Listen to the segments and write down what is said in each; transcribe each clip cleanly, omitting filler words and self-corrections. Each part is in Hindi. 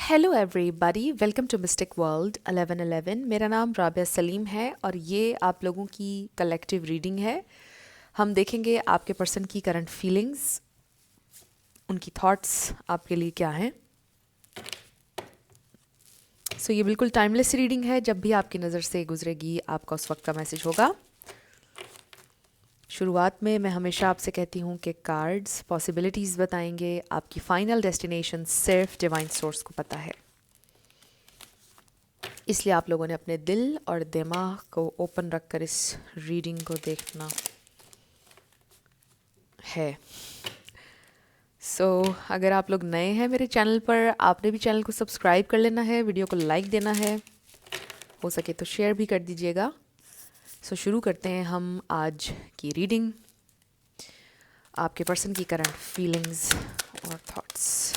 Hello everybody, welcome to mystic world 1111। मेरा नाम राबिया सलीम है और ये आप लोगों की कलेक्टिव रीडिंग है। हम देखेंगे आपके पर्सन की करंट फीलिंग्स, उनकी थॉट्स आपके लिए क्या हैं। ये बिल्कुल टाइमलेस रीडिंग है। जब भी आपकी नज़र से गुजरेगी आपका उस वक्त का मैसेज होगा। शुरुआत में मैं हमेशा आपसे कहती हूँ कि कार्ड्स पॉसिबिलिटीज़ बताएंगे, आपकी फाइनल डेस्टिनेशन सिर्फ डिवाइन सोर्स को पता है। इसलिए आप लोगों ने अपने दिल और दिमाग को ओपन रखकर इस रीडिंग को देखना है। अगर आप लोग नए हैं मेरे चैनल पर, आपने भी चैनल को सब्सक्राइब कर लेना है, वीडियो को लाइक देना है, हो सके तो शेयर भी कर दीजिएगा। शुरू करते हैं हम आज की रीडिंग, आपके पर्सन की करंट फीलिंग्स और थॉट्स।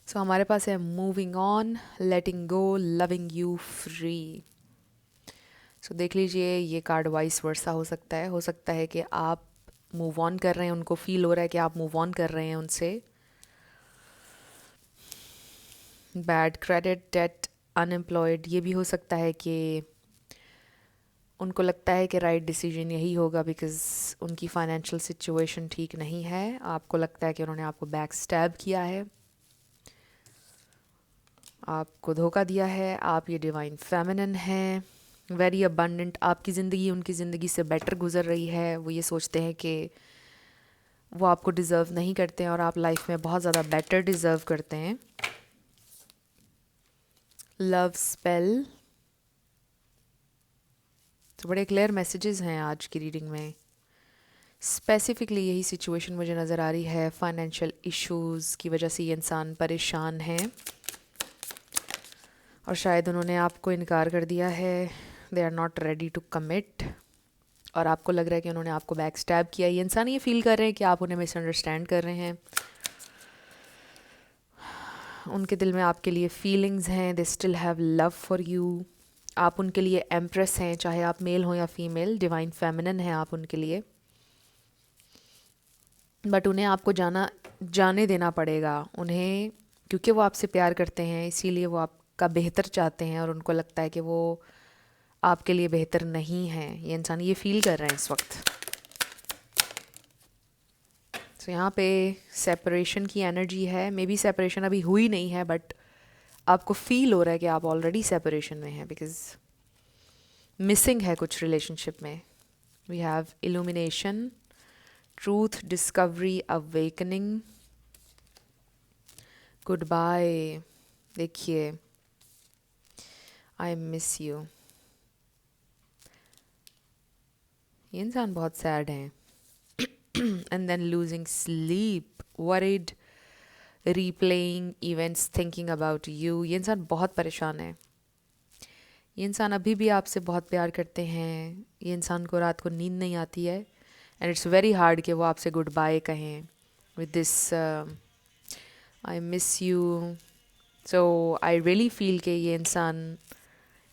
हमारे पास है moving on, letting go, loving you free. देख लीजिए, ये कार्ड वाइस वर्सा हो सकता है कि आप मूव ऑन कर रहे हैं, उनको फील हो रहा है कि आप मूव ऑन कर रहे हैं उनसे। बैड क्रेडिट, डेट, अनएम्प्लॉयड, ये भी हो सकता है कि उनको लगता है कि राइट डिसीजन यही होगा बिकॉज़ उनकी फाइनेंशियल सिचुएशन ठीक नहीं है। आपको लगता है कि उन्होंने आपको बैक स्टैब किया है, आपको धोखा दिया है। आप ये डिवाइन फेमिनिन हैं, वेरी अबंडेंट। आपकी ज़िंदगी उनकी ज़िंदगी से बेटर गुजर रही है। वो ये सोचते हैं कि वो आपको डिज़र्व नहीं करते हैं और आप लाइफ में बहुत ज़्यादा बेटर डिज़र्व करते हैं। लव स्पेल, तो बड़े क्लियर मैसेजेस हैं आज की रीडिंग में। स्पेसिफिकली यही सिचुएशन मुझे नज़र आ रही है। फाइनेंशियल इश्यूज़ की वजह से ये इंसान परेशान है और शायद उन्होंने आपको इनकार कर दिया है। They are not ready to commit और आपको लग रहा है कि उन्होंने आपको बैक स्टैब किया। ये इंसान ये फील कर रहे हैं कि आप उन्हें मिसअंडरस्टैंड कर रहे हैं। उनके दिल में आपके लिए फीलिंग्स हैं, they still have love for you. आप उनके लिए एम्प्रेस हैं, चाहे आप मेल हो या फीमेल, डिवाइन फेमिनिन हैं आप उनके लिए। बट उन्हें आपको जाने देना पड़ेगा उन्हें, क्योंकि वो आपसे प्यार करते हैं, इसीलिए वो आपका बेहतर चाहते हैं और उनको लगता है कि वो आपके लिए बेहतर नहीं है। ये इंसान ये फील कर रहे हैं इस वक्त। यहाँ पे सेपरेशन की एनर्जी है। मे बी सेपरेशन अभी हुई नहीं है बट आपको फील हो रहा है कि आप ऑलरेडी सेपरेशन में हैं बिकॉज मिसिंग है कुछ रिलेशनशिप में। We have illumination, truth, discovery, awakening, goodbye. देखिए, आई मिस यू। ये इंसान बहुत सैड है। And then losing sleep, worried, replaying events, thinking about you. ये इंसान बहुत परेशान है। ये इंसान अभी भी आपसे बहुत प्यार करते हैं। ये इंसान को रात को नींद नहीं आती है एंड इट्स वेरी हार्ड कि वो आपसे गुड बाय कहें with this I miss you. I really feel कि ये इंसान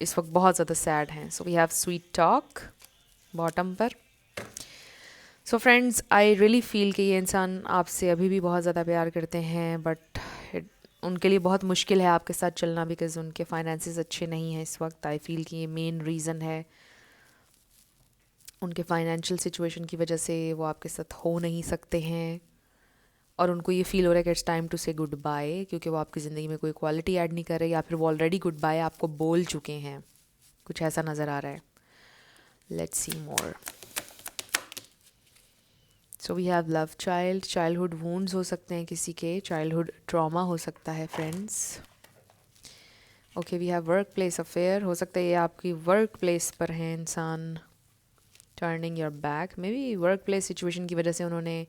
इस वक्त बहुत ज़्यादा सैड हैं। We have sweet talk bottom पर। फ्रेंड्स, आई रियली फील कि ये इंसान आपसे अभी भी बहुत ज़्यादा प्यार करते हैं बट उनके लिए बहुत मुश्किल है आपके साथ चलना बिकॉज़ उनके फाइनेंसेस अच्छे नहीं हैं इस वक्त। आई फील कि ये मेन रीज़न है। उनके फाइनेंशियल सिचुएशन की वजह से वो आपके साथ हो नहीं सकते हैं और उनको ये फील हो रहा है कि इट्स टाइम टू से गुड बाय, क्योंकि वो आपकी ज़िंदगी में कोई क्वालिटी ऐड नहीं कर रहे या फिर वो ऑलरेडी गुड बाय आपको बोल चुके हैं। कुछ ऐसा नज़र आ रहा है। Let's see more. We have love child, childhood wounds हो सकते हैं किसी के, चाइल्डहुड ट्रॉमा हो सकता है friends. Okay, we have work place affair, हो सकता है ये आपकी वर्क प्लेस पर है इंसान। Turning your back, may be work place situation की वजह से उन्होंने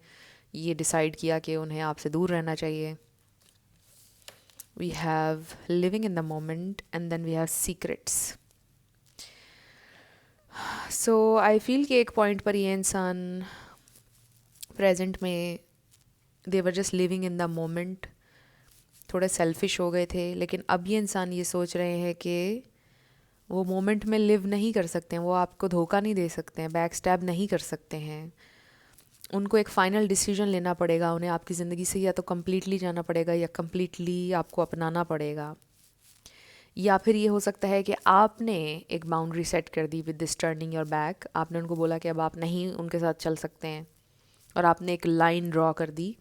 ये डिसाइड किया कि उन्हें आपसे दूर रहना चाहिए। We have living in the moment and then we have secrets. I feel कि एक पॉइंट पर ये इंसान प्रेजेंट में they were just living in the moment, थोड़े सेल्फिश हो गए थे, लेकिन अब ये इंसान ये सोच रहे हैं कि वो मोमेंट में लिव नहीं कर सकते हैं, वो आपको धोखा नहीं दे सकते हैं, बैक स्टैब नहीं कर सकते हैं। उनको एक फ़ाइनल डिसीजन लेना पड़ेगा, उन्हें आपकी ज़िंदगी से या तो कम्प्लीटली जाना पड़ेगा या कम्प्लीटली आपको अपनाना पड़ेगा। या फिर ये हो सकता है कि आपने एक बाउंड्री सेट कर दी with this turning your back, आपने उनको बोला कि अब आप नहीं उनके साथ चल सकते हैं और आपने एक लाइन ड्रॉ कर दी।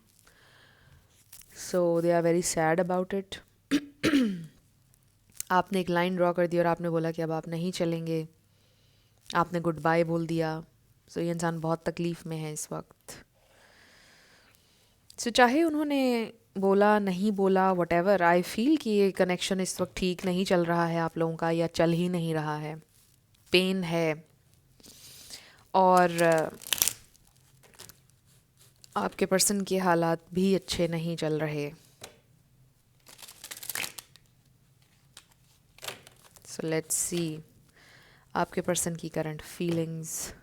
So they are very sad about it. आपने एक लाइन ड्रॉ कर दी और आपने बोला कि अब आप नहीं चलेंगे, आपने गुड बाय बोल दिया। सो ये इंसान बहुत तकलीफ़ में है इस वक्त। सो चाहे उन्होंने बोला नहीं बोला वटेवर, आई फील कि ये कनेक्शन इस वक्त ठीक नहीं चल रहा है आप लोगों का, या चल ही नहीं रहा है, पेन है और आपके पर्सन के हालात भी अच्छे नहीं चल रहे। सो लेट्स सी आपके पर्सन की करंट फीलिंग्स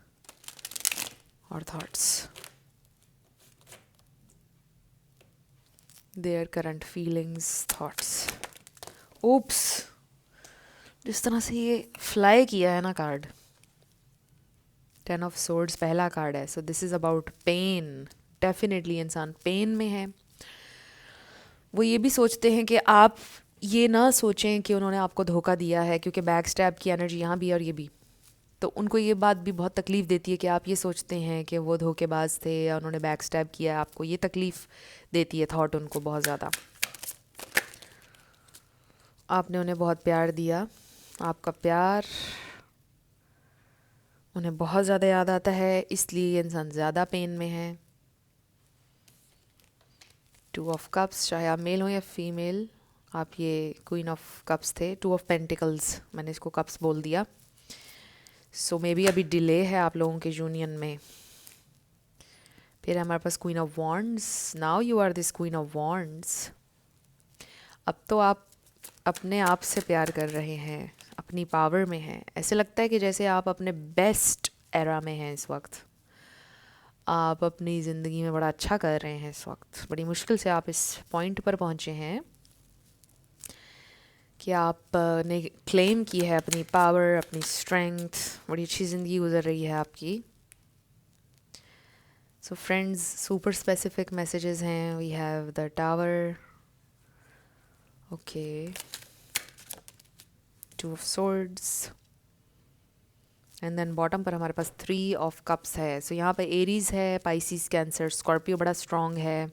और thoughts. Their current feelings thoughts. Oops, जिस तरह से ये फ्लाई किया है ना कार्ड, 10 ऑफ सोर्ड्स पहला कार्ड है। So this is about pain. Definitely इंसान पेन में है। वो ये भी सोचते हैं कि आप ये ना सोचें कि उन्होंने आपको धोखा दिया है, क्योंकि बैक स्टैब की एनर्जी यहाँ भी और ये भी। तो उनको ये बात भी बहुत तकलीफ़ देती है कि आप ये सोचते हैं कि वो धोखेबाज थे या उन्होंने बैक स्टैब किया। आपको ये तकलीफ़ देती है थॉट उनको बहुत ज़्यादा। आपने उन्हें बहुत प्यार दिया, आपका प्यार उन्हें बहुत ज़्यादा याद आता है, इसलिए ये इंसान ज़्यादा पेन में है। 2 ऑफ कप्स, चाहे आप मेल हो या फीमेल, आप ये क्वीन ऑफ कप्स थे। 2 ऑफ पेंटिकल्स, मैंने इसको कप्स बोल दिया। सो मे बी अभी डिले है आप लोगों के यूनियन में। फिर हमारे पास queen of wands. Now you are this queen of wands. अब तो आप अपने आप से प्यार कर रहे हैं, अपनी पावर में हैं। ऐसे लगता है कि जैसे आप अपने बेस्ट एरा में हैं इस वक्त। आप अपनी ज़िंदगी में बड़ा अच्छा कर रहे हैं इस वक्त। बड़ी मुश्किल से आप इस पॉइंट पर पहुँचे हैं कि आपने क्लेम की है अपनी पावर, अपनी स्ट्रेंथ। बड़ी अच्छी ज़िंदगी गुजर रही है आपकी। So friends, super specific messages हैं। We have the tower, okay, 2 of swords, and then bottom पर हमारे पास 3 ऑफ कप्स है। सो यहाँ पे एरीज है, पाइसिस, कैंसर, स्कॉर्पियो बड़ा स्ट्रॉन्ग है।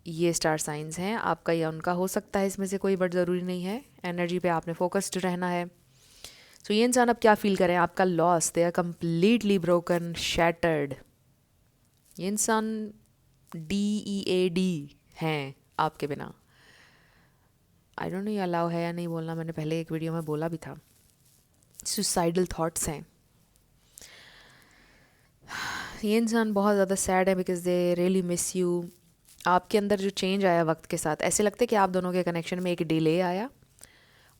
ये स्टार साइंस हैं। आपका या उनका हो सकता है इसमें से कोई, बट ज़रूरी नहीं है। एनर्जी पे आपने फोकस्ड रहना है। सो ये इंसान अब क्या फील करें, आपका loss, they are completely broken, shattered. ये इंसान DEAD हैं आपके बिना। आई डोंट नो ये अलाउ है या नहीं बोलना, मैंने पहले एक वीडियो में बोला भी था। सुसाइडल थॉट्स हैं। ये इंसान बहुत ज़्यादा सैड है because they really miss you. आपके अंदर जो चेंज आया वक्त के साथ, ऐसे लगता है कि आप दोनों के कनेक्शन में एक डिले आया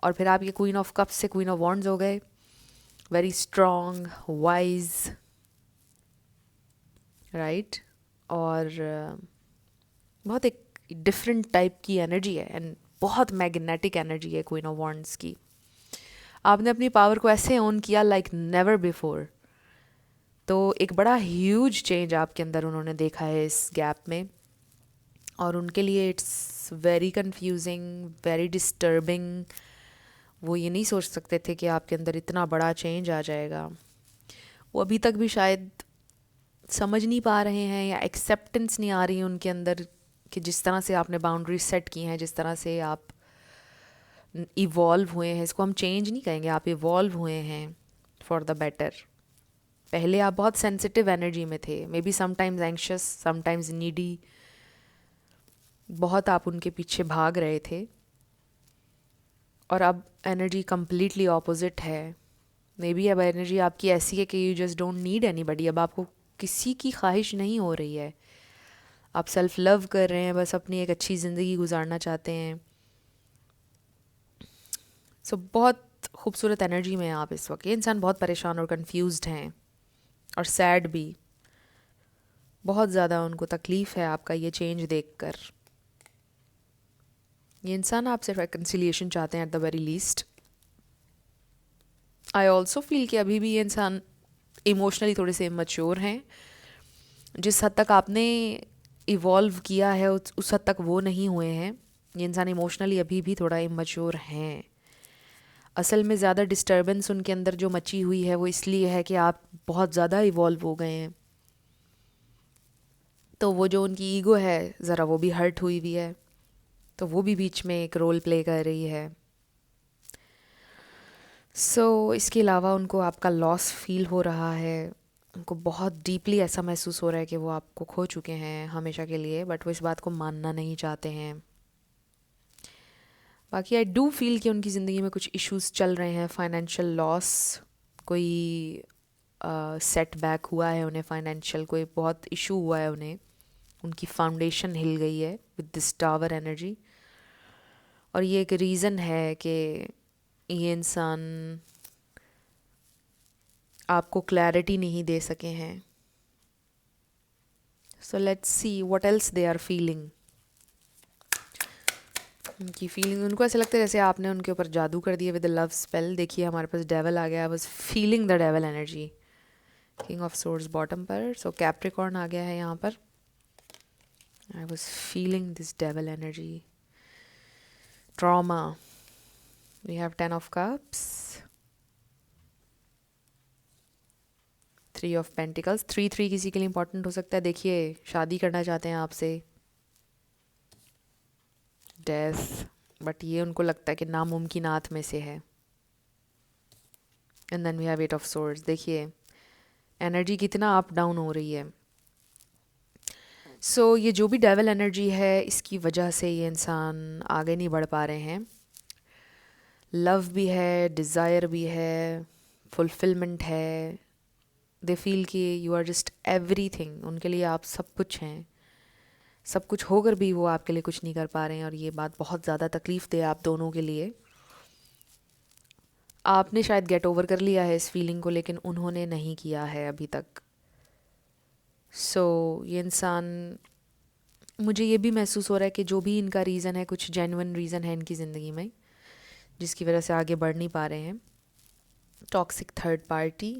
और फिर आप ये क्वीन ऑफ कप्स से क्वीन ऑफ वॉन्ड्स हो गए। वेरी स्ट्रॉन्ग, वाइज, राइट, और बहुत एक डिफरेंट टाइप की एनर्जी है एंड बहुत मैग्नेटिक एनर्जी है क्वीन ऑफ वॉन्ड्स की। आपने अपनी पावर को ऐसे ऑन किया लाइक नेवर बिफोर। तो एक बड़ा ह्यूज चेंज आपके अंदर उन्होंने देखा है इस गैप में, और उनके लिए it's very confusing, very disturbing. वो ये नहीं सोच सकते थे कि आपके अंदर इतना बड़ा चेंज आ जाएगा। वो अभी तक भी शायद समझ नहीं पा रहे हैं या एक्सेप्टेंस नहीं आ रही है उनके अंदर कि जिस तरह से आपने बाउंड्री सेट की हैं, जिस तरह से आप इवॉल्व हुए हैं, इसको हम चेंज नहीं कहेंगे, आप इवॉल्व हुए हैं फॉर द बेटर। पहले आप बहुत सेंसिटिव एनर्जी में थे, may be sometimes anxious, sometimes needy, बहुत आप उनके पीछे भाग रहे थे, और अब एनर्जी कम्प्लीटली ऑपोजिट है। मे बी अब एनर्जी आपकी ऐसी है कि you just don't need anybody. अब आपको किसी की ख्वाहिश नहीं हो रही है, आप सेल्फ लव कर रहे हैं, बस अपनी एक अच्छी ज़िंदगी गुजारना चाहते हैं। सो बहुत खूबसूरत एनर्जी में हैं आप इस वक्त। ये इंसान बहुत परेशान और कंफ्यूज्ड हैं और सैड भी, बहुत ज़्यादा उनको तकलीफ़ है आपका ये चेंज देखकर। ये इंसान आपसे रिकन्सिलिएशन चाहते हैं at the very least. I also feel कि अभी भी ये इंसान इमोशनली थोड़े से इमैच्योर हैं, जिस हद तक आपने इवॉल्व किया है उस हद तक वो नहीं हुए हैं। ये इंसान इमोशनली अभी भी थोड़ा इमैच्योर हैं। असल में ज़्यादा डिस्टर्बेंस उनके अंदर जो मची हुई है वो इसलिए है कि आप बहुत ज़्यादा इवॉल्व हो गए हैं। तो वो जो उनकी ईगो है ज़रा वो भी हर्ट हुई हुई है, तो वो भी बीच में एक रोल प्ले कर रही है। इसके अलावा उनको आपका लॉस फील हो रहा है। उनको बहुत डीपली ऐसा महसूस हो रहा है कि वो आपको खो चुके हैं हमेशा के लिए, बट वो इस बात को मानना नहीं चाहते हैं। बाकी आई डू फील कि उनकी ज़िंदगी में कुछ इश्यूज चल रहे हैं, फाइनेंशियल लॉस, कोई सेटबैक हुआ है उन्हें, फाइनेंशियल कोई बहुत इशू हुआ है उन्हें, उनकी फाउंडेशन हिल गई है विद दिस टावर एनर्जी। और ये एक रीज़न है कि ये इंसान आपको क्लैरिटी नहीं दे सके हैं। So let's see what else they are feeling. उनकी फीलिंग, उनको ऐसा लगता है जैसे आपने उनके ऊपर जादू कर दिया विद लव स्पेल। देखिए हमारे पास डेवल आ गया, I was feeling the devil energy, king of swords bottom पर। सो कैप्रिकॉर्न आ गया है यहाँ पर। I was feeling this devil energy, trauma. We have 10 of cups, 3 of pentacles. 3 किसी के लिए इंपॉर्टेंट हो सकता है। देखिए शादी करना चाहते हैं आपसे, डेथ, बट ये उनको लगता है कि नामुमकिनात में से है। And then we have 8 of swords. देखिए एनर्जी कितना अप डाउन हो रही है। ये जो भी डेवल एनर्जी है इसकी वजह से ये इंसान आगे नहीं बढ़ पा रहे हैं। लव भी है, डिज़ायर भी है, फुलफिलमेंट है। दे फील कि यू आर जस्ट एवरीथिंग, उनके लिए आप सब कुछ हैं। सब कुछ होकर भी वो आपके लिए कुछ नहीं कर पा रहे हैं, और ये बात बहुत ज़्यादा तकलीफ़ दे आप दोनों के लिए। आपने शायद गेट ओवर कर लिया है इस फीलिंग को, लेकिन उन्होंने नहीं किया है अभी तक। ये इंसान, मुझे ये भी महसूस हो रहा है कि जो भी इनका रीज़न है, कुछ जेन्युइन रीज़न है इनकी ज़िंदगी में जिसकी वजह से आगे बढ़ नहीं पा रहे हैं। Toxic third party,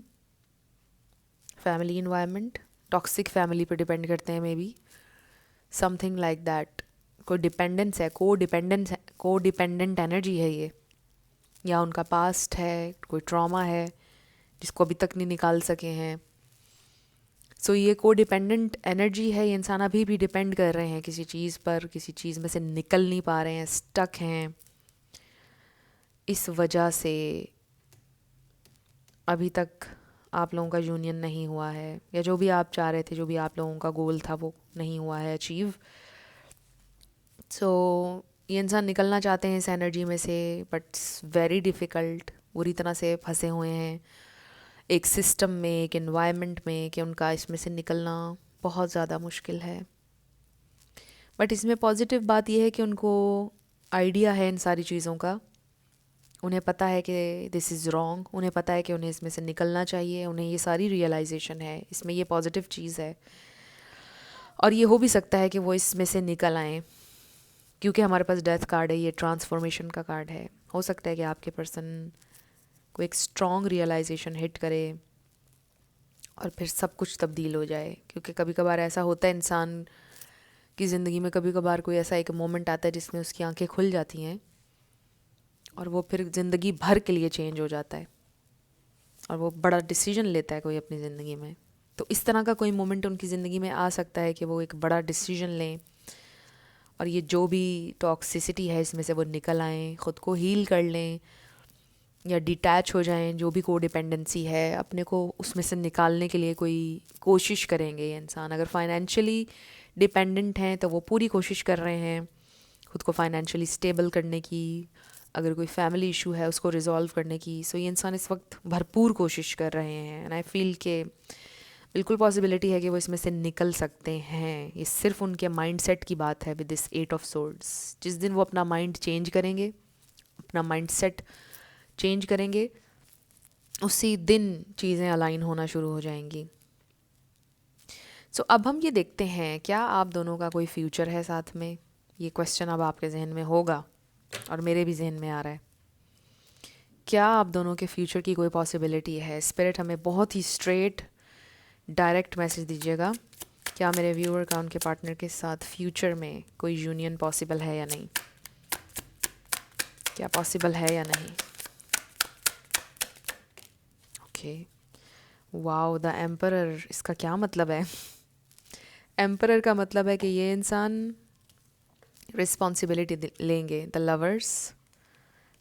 family environment, toxic family पे डिपेंड करते हैं may be, something like that. कोई डिपेंडेंस है, को डिपेंडेंट एनर्जी है ये, या उनका पास्ट है, कोई ट्रॉमा है जिसको अभी तक नहीं निकाल सके हैं। ये को डिपेंडेंट एनर्जी है। ये इंसान अभी भी डिपेंड कर रहे हैं किसी चीज़ पर, किसी चीज़ में से निकल नहीं पा रहे हैं, स्टक हैं। इस वजह से अभी तक आप लोगों का यूनियन नहीं हुआ है, या जो भी आप चाह रहे थे, जो भी आप लोगों का गोल था वो नहीं हुआ है अचीव। ये इंसान निकलना चाहते हैं इस एनर्जी में से, बट वेरी डिफ़िकल्ट, बुरी तरह से फंसे हुए हैं एक सिस्टम में, एक एनवायरनमेंट में, कि उनका इसमें से निकलना बहुत ज़्यादा मुश्किल है। बट इसमें पॉजिटिव बात यह है कि उनको आइडिया है इन सारी चीज़ों का। उन्हें पता है कि दिस इज़ रॉन्ग, उन्हें पता है कि उन्हें इसमें से निकलना चाहिए, उन्हें ये सारी रियलाइजेशन है। इसमें ये पॉजिटिव चीज़ है, और ये हो भी सकता है कि वो इसमें से निकल आएँ, क्योंकि हमारे पास डेथ कार्ड है, ये ट्रांसफॉर्मेशन का कार्ड है। हो सकता है कि आपके पर्सन को एक स्ट्रॉन्ग रियलाइजेशन हिट करे और फिर सब कुछ तब्दील हो जाए। क्योंकि कभी कभार ऐसा होता है इंसान की ज़िंदगी में, कभी कभार कोई ऐसा एक मोमेंट आता है जिसमें उसकी आंखें खुल जाती हैं, और वो फिर ज़िंदगी भर के लिए चेंज हो जाता है, और वो बड़ा डिसीजन लेता है कोई अपनी ज़िंदगी में। तो इस तरह का कोई मोमेंट उनकी ज़िंदगी में आ सकता है कि वो एक बड़ा डिसीजन लें, और ये जो भी टॉक्सिसिटी है इसमें से वो निकल आएँ, ख़ुद को हील कर लें, या डिटैच हो जाएं। जो भी को डिपेंडेंसी है अपने को उसमें से निकालने के लिए कोई कोशिश करेंगे ये इंसान। अगर फाइनेंशियली डिपेंडेंट हैं तो वो पूरी कोशिश कर रहे हैं ख़ुद को फाइनेंशियली स्टेबल करने की। अगर कोई फैमिली इशू है उसको रिजॉल्व करने की। ये इंसान इस वक्त भरपूर कोशिश कर रहे हैं, एंड आई फील के बिल्कुल पॉसिबिलिटी है कि वो इसमें से निकल सकते हैं। ये सिर्फ उनके माइंड सेट की बात है विद दिस 8 ऑफ सोर्ड्स। जिस दिन वो अपना माइंड चेंज करेंगे, अपना माइंड सेट चेंज करेंगे, उसी दिन चीज़ें अलाइन होना शुरू हो जाएंगी। अब हम ये देखते हैं, क्या आप दोनों का कोई फ्यूचर है साथ में? ये क्वेश्चन अब आपके जहन में होगा, और मेरे भी जहन में आ रहा है। क्या आप दोनों के फ्यूचर की कोई पॉसिबिलिटी है? स्पिरिट हमें बहुत ही स्ट्रेट डायरेक्ट मैसेज दीजिएगा क्या मेरे व्यूअर का उनके पार्टनर के साथ फ्यूचर में कोई यूनियन पॉसिबल है या नहीं, क्या पॉसिबल है या नहीं। ओके, वाओ, द एम्परर, इसका क्या मतलब है? एम्परर का मतलब है कि ये इंसान रिस्पॉन्सिबिलिटी लेंगे। The lovers,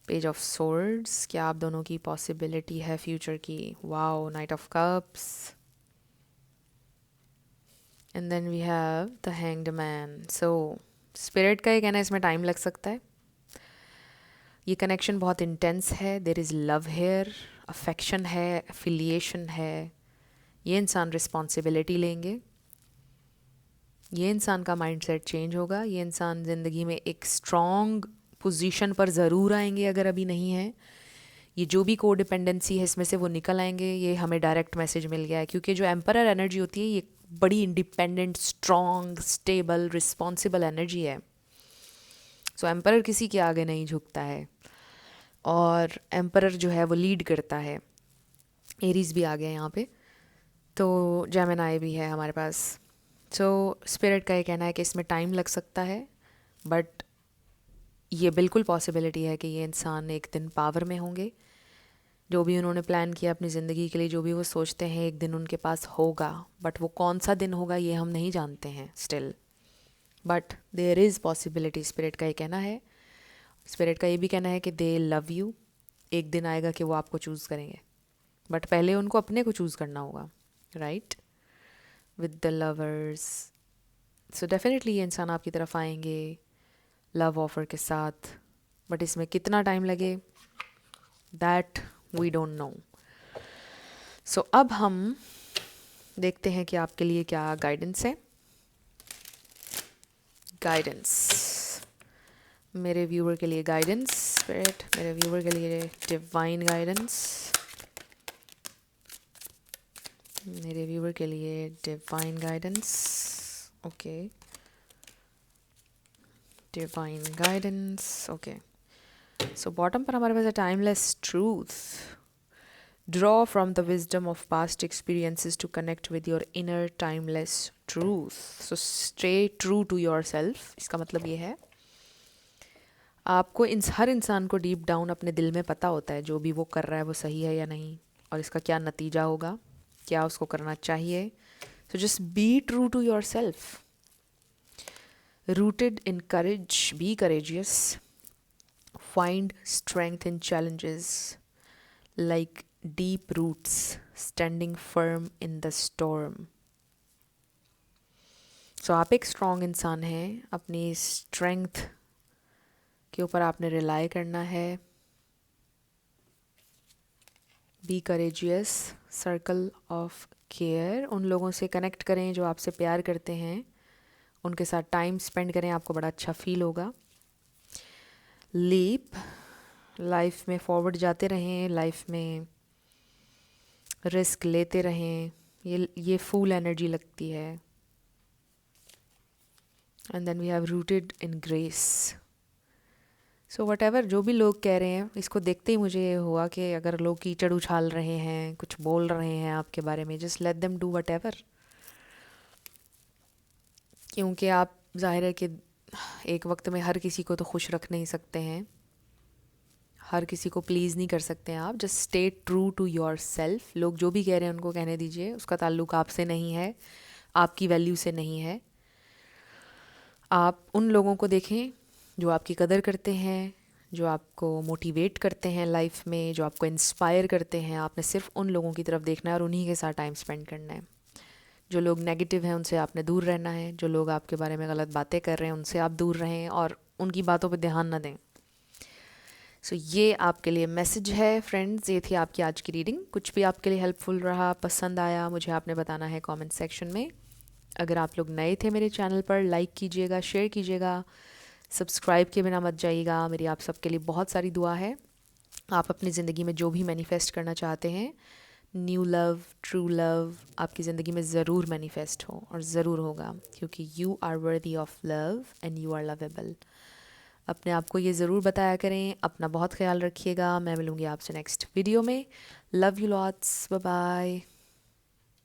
page of swords, क्या आप दोनों की पॉसिबिलिटी है फ्यूचर की? Wow, knight of cups, and then we have the hanged man. So spirit का ये कहना है इसमें टाइम लग सकता है, ये कनेक्शन बहुत इंटेंस है, there is love here, affection है, एफिलिएशन है, ये इंसान रिस्पॉन्सिबिलिटी लेंगे, ये इंसान का माइंडसेट चेंज होगा, ये इंसान ज़िंदगी में एक स्ट्रॉन्ग पोजीशन पर ज़रूर आएंगे अगर अभी नहीं है। ये जो भी को डिपेंडेंसी है इसमें से वो निकल आएंगे, ये हमें डायरेक्ट मैसेज मिल गया है, क्योंकि जो एम्परर एनर्जी होती है ये बड़ी independent, strong, stable, responsible energy है। सो एम्परर किसी के आगे नहीं झुकता है, और एम्परर जो है वो लीड करता है। एरीज भी आ गया यहाँ पे, तो जेमिनाई भी है हमारे पास। सो स्पिरिट का ये कहना है कि इसमें टाइम लग सकता है, बट ये बिल्कुल पॉसिबिलिटी है कि ये इंसान एक दिन पावर में होंगे, जो भी उन्होंने प्लान किया अपनी ज़िंदगी के लिए, जो भी वो सोचते हैं एक दिन उनके पास होगा, बट वो कौन सा दिन होगा ये हम नहीं जानते हैं still, but there is possibility, spirit का ये कहना है। स्पिरिट का ये भी कहना है कि दे लव यू, एक दिन आएगा कि वो आपको चूज़ करेंगे, बट पहले उनको अपने को चूज़ करना होगा, right, with the lovers. So definitely ये इंसान आपकी तरफ आएंगे लव ऑफर के साथ, बट इसमें कितना टाइम लगे दैट वी डोंट नो। सो अब हम देखते हैं कि आपके लिए क्या गाइडेंस है। गाइडेंस, मेरे व्यूअर के लिए गाइडेंस, स्पिरिट मेरे व्यूअर के लिए डिवाइन गाइडेंस, मेरे व्यूअर के लिए divine guidance. Okay, divine guidance. Okay, so bottom पर हमारे पास है timeless truth, draw from the wisdom of past experiences to connect with your inner timeless truth. So stay true to yourself, इसका मतलब ये है आपको हर इंसान को डीप डाउन अपने दिल में पता होता है जो भी वो कर रहा है वो सही है या नहीं, और इसका क्या नतीजा होगा, क्या उसको करना चाहिए। So just be true to yourself, rooted in courage, be courageous, find strength in challenges like deep roots standing firm in the storm. So आप एक स्ट्रॉन्ग इंसान हैं, अपनी स्ट्रेंथ के ऊपर आपने रिलाई करना है। Be courageous, circle of care, उन लोगों से कनेक्ट करें जो आपसे प्यार करते हैं, उनके साथ टाइम स्पेंड करें, आपको बड़ा अच्छा फील होगा। लीप, लाइफ में फॉरवर्ड जाते रहें, लाइफ में रिस्क लेते रहें, ये फूल एनर्जी लगती है। And then we have rooted in grace. So whatever जो भी लोग कह रहे हैं, इसको देखते ही मुझे ये हुआ कि अगर लोग कीचड़ उछाल रहे हैं, कुछ बोल रहे हैं आपके बारे में, just let them do what ever, क्योंकि आप जाहिर है कि एक वक्त में हर किसी को तो खुश रख नहीं सकते हैं, हर किसी को प्लीज़ नहीं कर सकते हैं आप। Just stay true to yourself, लोग जो भी कह रहे हैं उनको कहने दीजिए, उसका ताल्लुक आपसे नहीं है, आपकी वैल्यू से नहीं है। आप उन लोगों को देखें जो आपकी कदर करते हैं, जो आपको मोटिवेट करते हैं लाइफ में, जो आपको इंस्पायर करते हैं। आपने सिर्फ उन लोगों की तरफ देखना है और उन्हीं के साथ टाइम स्पेंड करना है। जो लोग नेगेटिव हैं उनसे आपने दूर रहना है, जो लोग आपके बारे में गलत बातें कर रहे हैं उनसे आप दूर रहें और उनकी बातों पर ध्यान ना दें। सो ये आपके लिए मैसेज है फ्रेंड्स, ये थी आपकी आज की रीडिंग। कुछ भी आपके लिए हेल्पफुल रहा, पसंद आया, मुझे आपने बताना है कमेंट सेक्शन में। अगर आप लोग नए थे मेरे चैनल पर, लाइक कीजिएगा, शेयर कीजिएगा, सब्सक्राइब किए बिना मत जाइएगा। मेरी आप सबके लिए बहुत सारी दुआ है। आप अपनी ज़िंदगी में जो भी मैनिफेस्ट करना चाहते हैं, न्यू लव, ट्रू लव, आपकी ज़िंदगी में ज़रूर मैनिफेस्ट हो और ज़रूर होगा, क्योंकि you are worthy of love and you are lovable. अपने आप को ये ज़रूर बताया करें। अपना बहुत ख्याल रखिएगा। मैं मिलूँगी आपसे नेक्स्ट वीडियो में। Love you lots, bye bye.